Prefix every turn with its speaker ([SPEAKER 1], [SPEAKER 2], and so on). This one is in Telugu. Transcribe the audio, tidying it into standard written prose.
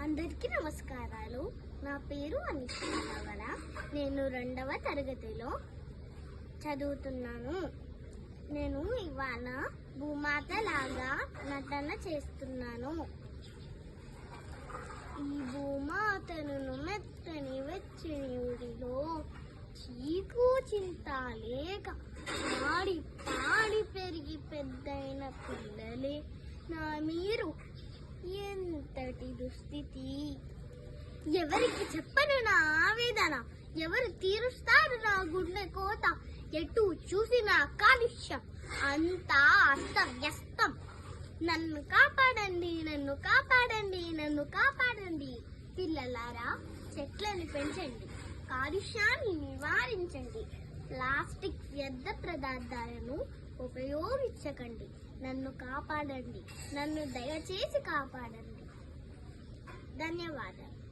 [SPEAKER 1] అందరికీ నమస్కారాలు. నా పేరు అనిత. నేను 2వ తరగతిలో చదువుతున్నాను. నేను ఇవాళ భూమాత లాగా నటన చేస్తున్నాను. ఈ భూమాతను మెత్తని వెచ్చని ఊరిలో చీకు చింత లేక పాడి పాడి పెరిగి పెద్దయిన పిల్లలే నా మీరు. ఎంతటి దుస్థితి! ఎవరికి చెప్పను నా ఆవేదన, ఎవరు తీరుస్తారు నా గుండె కోత? ఎటు చూసినా కాలుష్యం, అంతా అస్తవ్యస్తం. నన్ను కాపాడండి, నన్ను కాపాడండి, నన్ను కాపాడండి. పిల్లలారా, చెట్లను పెంచండి, కాలుష్యాన్ని నివారించండి, ప్లాస్టిక్ వ్యర్థ పదార్థాలను ఉపయోగించకండి. నన్ను కాపాడండి, నన్ను దయచేసి కాపాడండి. ధన్యవాదాలు.